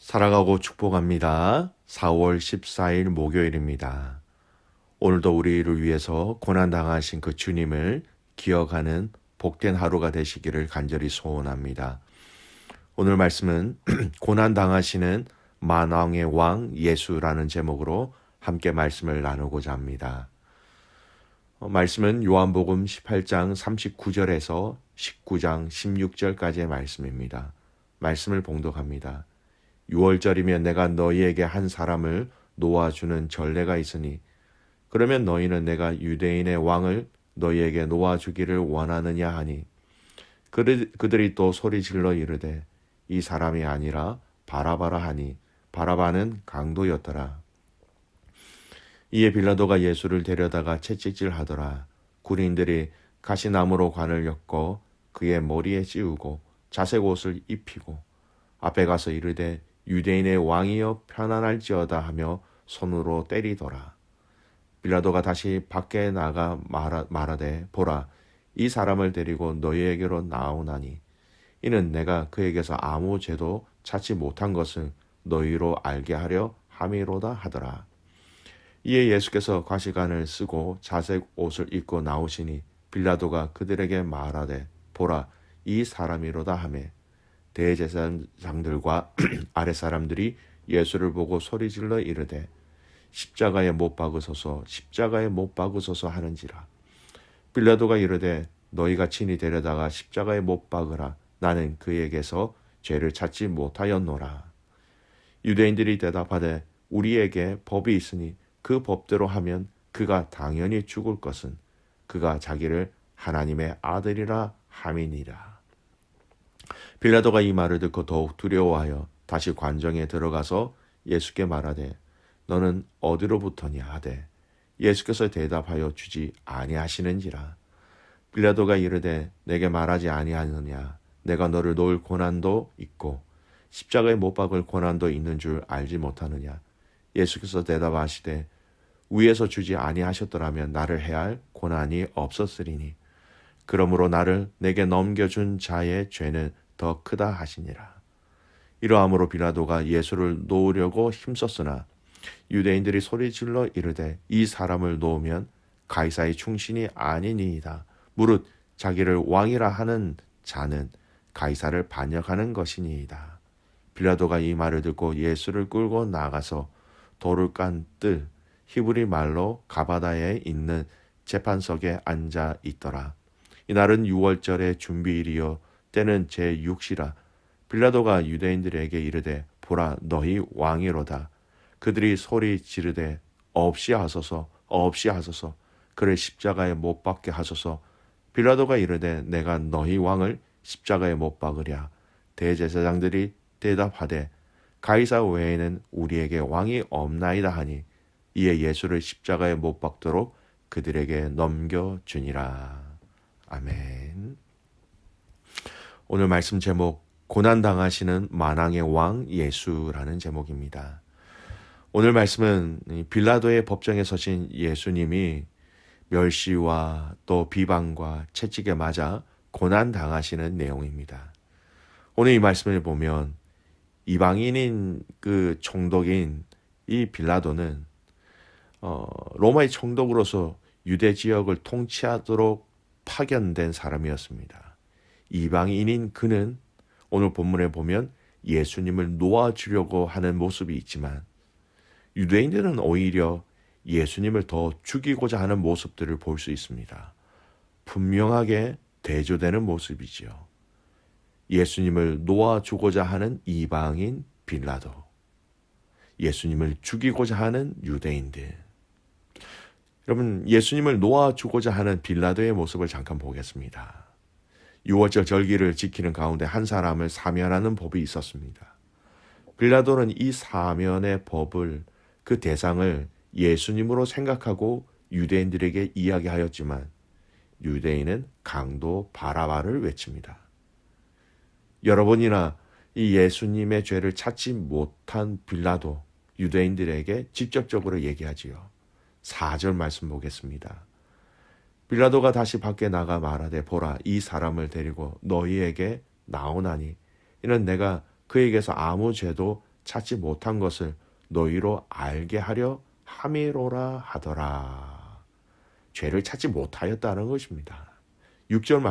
살아가고 축복합니다. 4월 14일 목요일입니다. 오늘도 우리를 위해서 고난당하신 그 주님을 기억하는 복된 하루가 되시기를 간절히 소원합니다. 오늘 말씀은 고난당하시는 만왕의 왕 예수라는 제목으로 함께 말씀을 나누고자 합니다. 말씀은 요한복음 18장 39절에서 19장 16절까지의 말씀입니다. 말씀을 봉독합니다. 6월절이면 내가 너희에게 한 사람을 놓아주는 전례가 있으니 그러면 너희는 내가 유대인의 왕을 너희에게 놓아주기를 원하느냐 하니 그들이 또 소리질러 이르되 이 사람이 아니라 바라바라 하니 바라바는 강도였더라. 이에 빌라도가 예수를 데려다가 채찍질하더라. 군인들이 가시나무로 관을 엮어 그의 머리에 씌우고 자색 옷을 입히고 앞에 가서 이르되 유대인의 왕이여 편안할지어다 하며 손으로 때리더라. 빌라도가 다시 밖에 나가 말하되 보라 이 사람을 데리고 너희에게로 나오나니 이는 내가 그에게서 아무 죄도 찾지 못한 것을 너희로 알게 하려 함이로다 하더라. 이에 예수께서 과시관을 쓰고 자색 옷을 입고 나오시니 빌라도가 그들에게 말하되 보라 이 사람이로다 하매 대제사장들과 아랫사람들이 예수를 보고 소리질러 이르되 십자가에 못 박으소서 십자가에 못 박으소서 하는지라. 빌라도가 이르되 너희가 친히 데려다가 십자가에 못 박으라. 나는 그에게서 죄를 찾지 못하였노라. 유대인들이 대답하되 우리에게 법이 있으니 그 법대로 하면 그가 당연히 죽을 것은 그가 자기를 하나님의 아들이라 함이니라. 빌라도가 이 말을 듣고 더욱 두려워하여 다시 관정에 들어가서 예수께 말하되 너는 어디로부터냐 하되 예수께서 대답하여 주지 아니하시는지라. 빌라도가 이르되 내게 말하지 아니하느냐 내가 너를 놓을 고난도 있고 십자가에 못 박을 고난도 있는 줄 알지 못하느냐. 예수께서 대답하시되 위에서 주지 아니하셨더라면 나를 해할 고난이 없었으리니 그러므로 나를 내게 넘겨준 자의 죄는 더 크다 하시니라. 이러함으로 빌라도가 예수를 놓으려고 힘썼으나 유대인들이 소리질러 이르되 이 사람을 놓으면 가이사의 충신이 아니니이다. 무릇 자기를 왕이라 하는 자는 가이사를 반역하는 것이니이다. 빌라도가 이 말을 듣고 예수를 끌고 나가서 돌을 깐 뜰 히브리 말로 가바다에 있는 재판석에 앉아 있더라. 이날은 6월절의 준비일이요 때는 제6시라. 빌라도가 유대인들에게 이르되 보라 너희 왕이로다. 그들이 소리 지르되 없이 하소서 없이 하소서 그를 십자가에 못 박게 하소서. 빌라도가 이르되 내가 너희 왕을 십자가에 못 박으랴. 대제사장들이 대답하되 가이사 외에는 우리에게 왕이 없나이다 하니 이에 예수를 십자가에 못 박도록 그들에게 넘겨주니라. 아멘. 오늘 말씀 제목 고난당하시는 만왕의 왕 예수라는 제목입니다. 오늘 말씀은 빌라도의 법정에 서신 예수님이 멸시와 또 비방과 채찍에 맞아 고난당하시는 내용입니다. 오늘 이 말씀을 보면 이방인인 그 총독인 이 빌라도는 로마의 총독으로서 유대 지역을 통치하도록 파견된 사람이었습니다. 이방인인 그는 오늘 본문에 보면 예수님을 놓아주려고 하는 모습이 있지만 유대인들은 오히려 예수님을 더 죽이고자 하는 모습들을 볼 수 있습니다. 분명하게 대조되는 모습이지요. 예수님을 놓아주고자 하는 이방인 빌라도, 예수님을 죽이고자 하는 유대인들. 여러분, 예수님을 놓아주고자 하는 빌라도의 모습을 잠깐 보겠습니다. 6월절 절기를 지키는 가운데 한 사람을 사면하는 법이 있었습니다. 빌라도는 이 사면의 법을, 그 대상을 예수님으로 생각하고 유대인들에게 이야기하였지만 유대인은 강도 바라바를 외칩니다. 여러 번이나 이 예수님의 죄를 찾지 못한 빌라도 유대인들에게 직접적으로 얘기하지요. 4절 말씀 보겠습니다. 빌라도가 다시 밖에 나가 말하되 보라 이 사람을 데리고 너희에게 나오나니 이는 내가 그에게서 아무 죄도 찾지 못한 것을 너희로 알게 하려 함이로라 하더라. 죄를 찾지 못하였다는 것입니다. 6절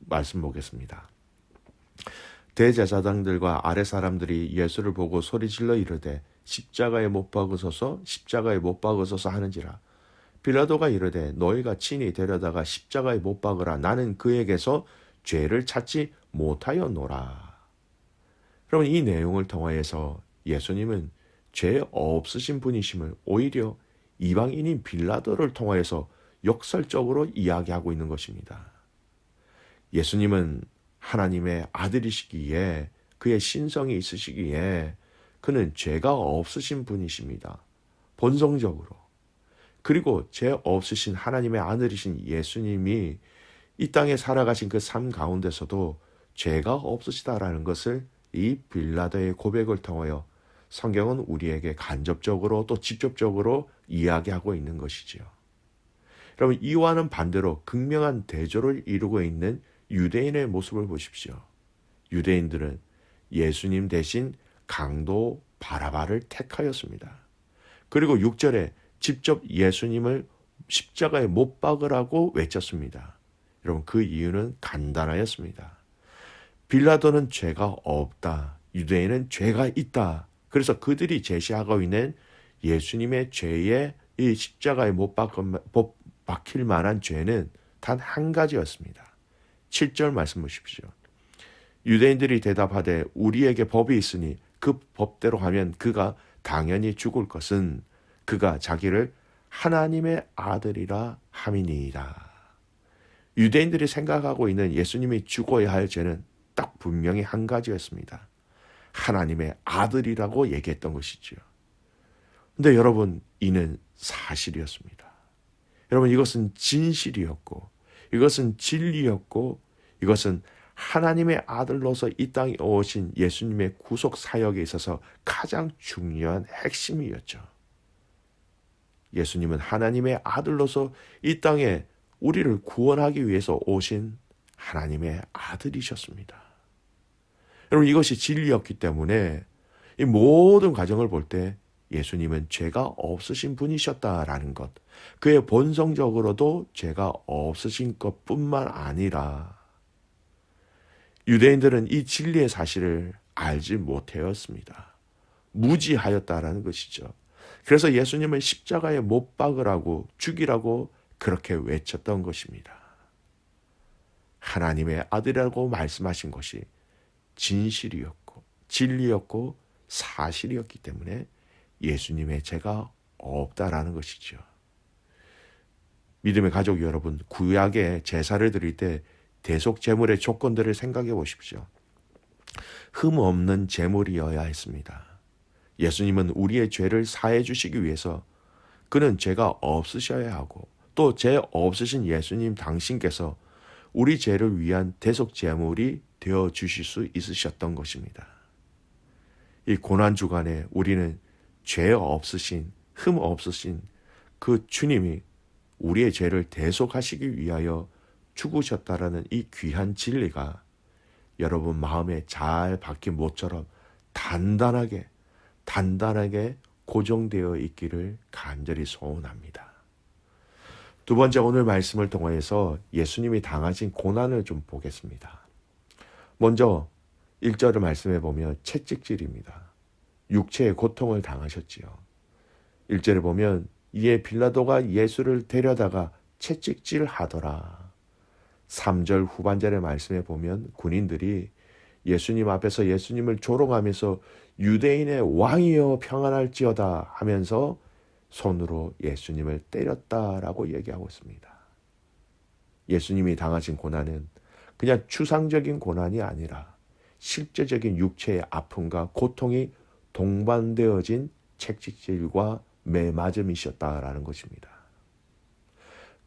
말씀 보겠습니다. 대제사장들과 아랫 사람들이 예수를 보고 소리질러 이르되 십자가에 못 박으소서 십자가에 못 박으소서 하는지라. 빌라도가 이르되 너희가 친히 데려다가 십자가에 못 박으라. 나는 그에게서 죄를 찾지 못하였노라. 그러면 이 내용을 통하여서 예수님은 죄 없으신 분이심을 오히려 이방인인 빌라도를 통하여서 역설적으로 이야기하고 있는 것입니다. 예수님은 하나님의 아들이시기에 그의 신성이 있으시기에 그는 죄가 없으신 분이십니다. 본성적으로. 그리고 죄 없으신 하나님의 아들이신 예수님이 이 땅에 살아가신 그 삶 가운데서도 죄가 없으시다라는 것을 이 빌라도의 고백을 통하여 성경은 우리에게 간접적으로 또 직접적으로 이야기하고 있는 것이지요. 여러분, 이와는 반대로 극명한 대조를 이루고 있는 유대인의 모습을 보십시오. 유대인들은 예수님 대신 강도 바라바를 택하였습니다. 그리고 6절에 직접 예수님을 십자가에 못 박으라고 외쳤습니다. 여러분, 그 이유는 간단하였습니다. 빌라도는 죄가 없다. 유대인은 죄가 있다. 그래서 그들이 제시하고 있는 예수님의 죄에 이 십자가에 못 박힐 만한 죄는 단 한 가지였습니다. 7절 말씀 보십시오. 유대인들이 대답하되 우리에게 법이 있으니 그 법대로 하면 그가 당연히 죽을 것은 그가 자기를 하나님의 아들이라 함이니이다. 유대인들이 생각하고 있는 예수님이 죽어야 할 죄는 딱 분명히 한 가지였습니다. 하나님의 아들이라고 얘기했던 것이지요. 근데 여러분, 이는 사실이었습니다. 여러분, 이것은 진실이었고 이것은 진리였고 이것은 하나님의 아들로서 이 땅에 오신 예수님의 구속 사역에 있어서 가장 중요한 핵심이었죠. 예수님은 하나님의 아들로서 이 땅에 우리를 구원하기 위해서 오신 하나님의 아들이셨습니다. 여러분, 이것이 진리였기 때문에 이 모든 과정을 볼 때 예수님은 죄가 없으신 분이셨다라는 것, 그의 본성적으로도 죄가 없으신 것뿐만 아니라 유대인들은 이 진리의 사실을 알지 못하였습니다. 무지하였다라는 것이죠. 그래서 예수님을 십자가에 못 박으라고, 죽이라고 그렇게 외쳤던 것입니다. 하나님의 아들이라고 말씀하신 것이 진실이었고 진리였고 사실이었기 때문에 예수님의 죄가 없다라는 것이죠. 믿음의 가족 여러분, 구약의 제사를 드릴 때 대속 제물의 조건들을 생각해 보십시오. 흠 없는 제물이어야 했습니다. 예수님은 우리의 죄를 사해 주시기 위해서 그는 죄가 없으셔야 하고 또 죄 없으신 예수님 당신께서 우리 죄를 위한 대속 제물이 되어 주실 수 있으셨던 것입니다. 이 고난 주간에 우리는 죄 없으신, 흠 없으신 그 주님이 우리의 죄를 대속하시기 위하여 죽으셨다라는 이 귀한 진리가 여러분 마음에 잘 박힌 못처럼 단단하게 고정되어 있기를 간절히 소원합니다. 두 번째, 오늘 말씀을 통해서 예수님이 당하신 고난을 좀 보겠습니다. 먼저 1절을 말씀해 보면 채찍질입니다. 육체의 고통을 당하셨지요. 1절에 보면 이에 빌라도가 예수를 데려다가 채찍질 하더라. 3절 후반절의 말씀에 보면 군인들이 예수님 앞에서 예수님을 조롱하면서 유대인의 왕이여 평안할지어다 하면서 손으로 예수님을 때렸다라고 얘기하고 있습니다. 예수님이 당하신 고난은 그냥 추상적인 고난이 아니라 실제적인 육체의 아픔과 고통이 동반되어진 채찍질과 매맞음이셨다라는 것입니다.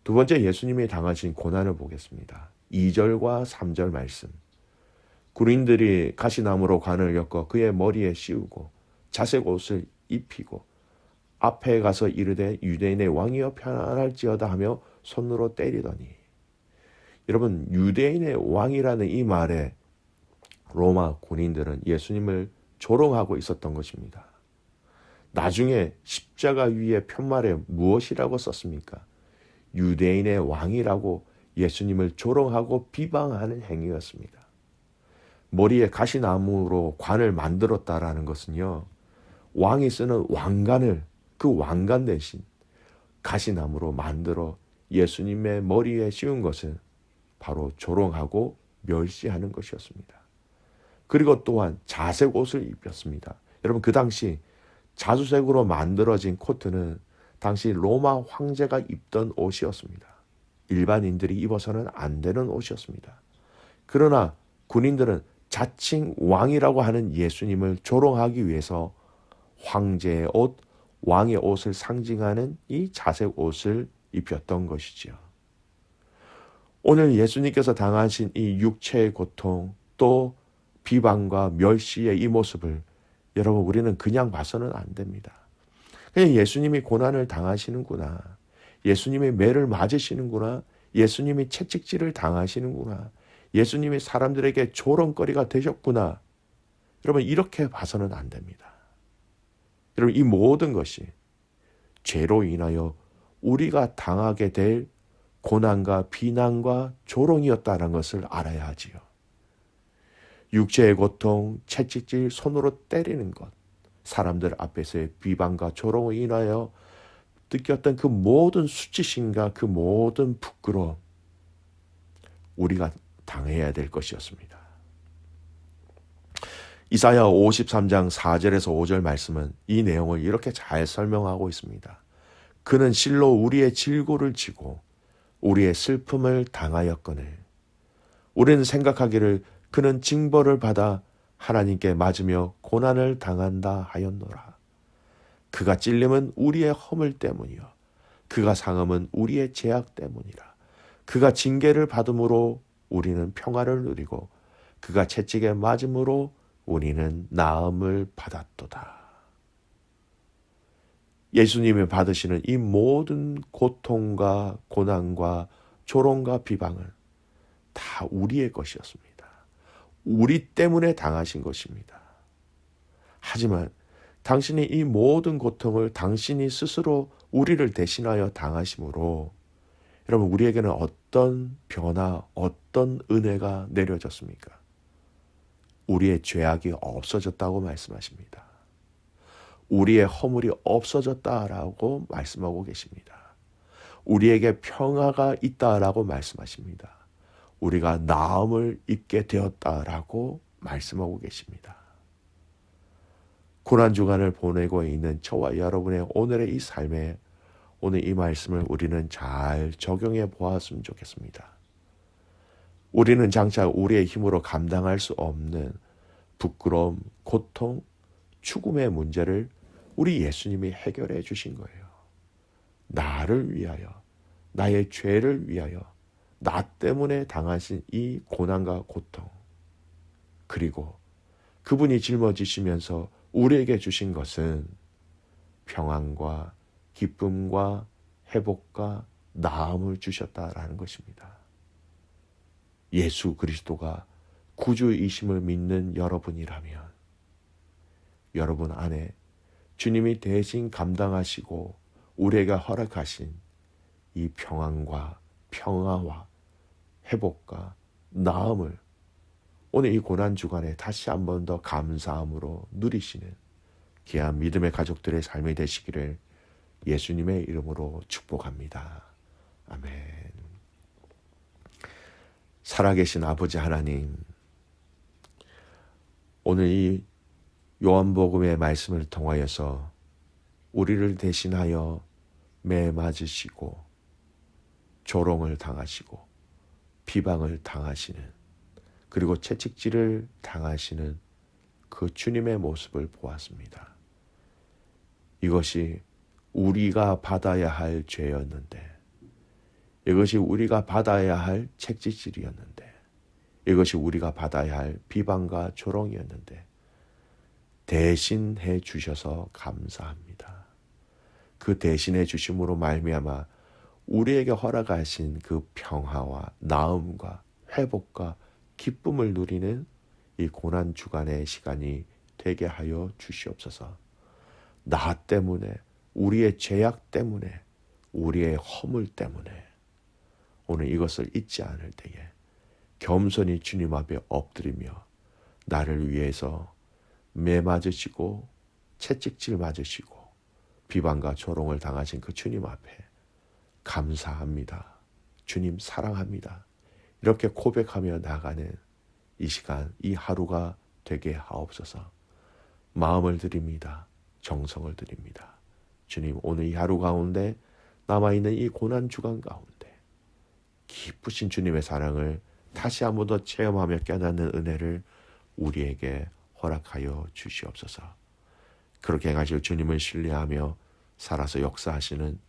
두 번째, 예수님이 당하신 고난을 보겠습니다. 2절과 3절 말씀. 군인들이 가시나무로 관을 엮어 그의 머리에 씌우고 자색 옷을 입히고 앞에 가서 이르되 유대인의 왕이여 편안할지어다 하며 손으로 때리더니. 여러분, 유대인의 왕이라는 이 말에 로마 군인들은 예수님을 조롱하고 있었던 것입니다. 나중에 십자가 위에 편말에 무엇이라고 썼습니까? 유대인의 왕이라고 예수님을 조롱하고 비방하는 행위였습니다. 머리에 가시나무로 관을 만들었다라는 것은요, 왕이 쓰는 왕관을 그 왕관 대신 가시나무로 만들어 예수님의 머리에 씌운 것은 바로 조롱하고 멸시하는 것이었습니다. 그리고 또한 자색 옷을 입혔습니다. 여러분, 그 당시 자주색으로 만들어진 코트는 당시 로마 황제가 입던 옷이었습니다. 일반인들이 입어서는 안 되는 옷이었습니다. 그러나 군인들은 자칭 왕이라고 하는 예수님을 조롱하기 위해서 황제의 옷, 왕의 옷을 상징하는 이 자색 옷을 입혔던 것이지요. 오늘 예수님께서 당하신 이 육체의 고통, 또 비방과 멸시의 이 모습을 여러분, 우리는 그냥 봐서는 안 됩니다. 그냥 예수님이 고난을 당하시는구나, 예수님이 매를 맞으시는구나, 예수님이 채찍질을 당하시는구나, 예수님이 사람들에게 조롱거리가 되셨구나, 여러분, 이렇게 봐서는 안 됩니다. 여러분, 이 모든 것이 죄로 인하여 우리가 당하게 될 고난과 비난과 조롱이었다는 것을 알아야 하지요. 육체의 고통, 채찍질, 손으로 때리는 것, 사람들 앞에서의 비방과 조롱을 인하여 느꼈던 그 모든 수치심과 그 모든 부끄러움, 우리가 당해야 될 것이었습니다. 이사야 53장 4절에서 5절 말씀은 이 내용을 이렇게 잘 설명하고 있습니다. 그는 실로 우리의 질고를 지고 우리의 슬픔을 당하였거늘 우리는 생각하기를 그는 징벌을 받아 하나님께 맞으며 고난을 당한다 하였노라. 그가 찔림은 우리의 허물 때문이요 그가 상함은 우리의 죄악 때문이라. 그가 징계를 받음으로 우리는 평화를 누리고 그가 채찍에 맞음으로 우리는 나음을 받았도다. 예수님이 받으시는 이 모든 고통과 고난과 조롱과 비방은 다 우리의 것이었습니다. 우리 때문에 당하신 것입니다. 하지만 당신이 이 모든 고통을 당신이 스스로 우리를 대신하여 당하심으로 여러분, 우리에게는 어떤 변화, 어떤 은혜가 내려졌습니까? 우리의 죄악이 없어졌다고 말씀하십니다. 우리의 허물이 없어졌다라고 말씀하고 계십니다. 우리에게 평화가 있다라고 말씀하십니다. 우리가 나음을 입게 되었다라고 말씀하고 계십니다. 고난주간을 보내고 있는 저와 여러분의 오늘의 이 삶에 오늘 이 말씀을 우리는 잘 적용해 보았으면 좋겠습니다. 우리는 장차 우리의 힘으로 감당할 수 없는 부끄러움, 고통, 죽음의 문제를 우리 예수님이 해결해 주신 거예요. 나를 위하여, 나의 죄를 위하여, 나 때문에 당하신 이 고난과 고통, 그리고 그분이 짊어지시면서 우리에게 주신 것은 평안과 기쁨과 회복과 나음을 주셨다라는 것입니다. 예수 그리스도가 구주이심을 믿는 여러분이라면 여러분 안에 주님이 대신 감당하시고 우리에게 허락하신 이 평안과 평화와 회복과 나음을 오늘 이 고난주간에 다시 한 번 더 감사함으로 누리시는 귀한 믿음의 가족들의 삶이 되시기를 예수님의 이름으로 축복합니다. 아멘. 살아계신 아버지 하나님, 오늘 이 요한복음의 말씀을 통하여서 우리를 대신하여 매 맞으시고 조롱을 당하시고 비방을 당하시는, 그리고 채찍질을 당하시는 그 주님의 모습을 보았습니다. 이것이 우리가 받아야 할 죄였는데, 이것이 우리가 받아야 할 채찍질이었는데, 이것이 우리가 받아야 할 비방과 조롱이었는데 대신해 주셔서 감사합니다. 그 대신해 주심으로 말미암아 우리에게 허락하신 그 평화와 나음과 회복과 기쁨을 누리는 이 고난 주간의 시간이 되게 하여 주시옵소서. 나 때문에, 우리의 죄악 때문에, 우리의 허물 때문에 오늘 이것을 잊지 않을 때에 겸손히 주님 앞에 엎드리며 나를 위해서 매 맞으시고 채찍질 맞으시고 비방과 조롱을 당하신 그 주님 앞에 감사합니다. 주님 사랑합니다. 이렇게 고백하며 나가는 이 시간, 이 하루가 되게 하옵소서. 마음을 드립니다. 정성을 드립니다. 주님, 오늘 이 하루 가운데 남아있는 이 고난 주간 가운데 기쁘신 주님의 사랑을 다시 한 번 더 체험하며 깨닫는 은혜를 우리에게 허락하여 주시옵소서. 그렇게 행하실 주님을 신뢰하며 살아서 역사하시는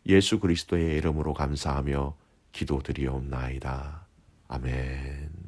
예수 그리스도의 이름으로 감사하며 기도드리옵나이다. 아멘.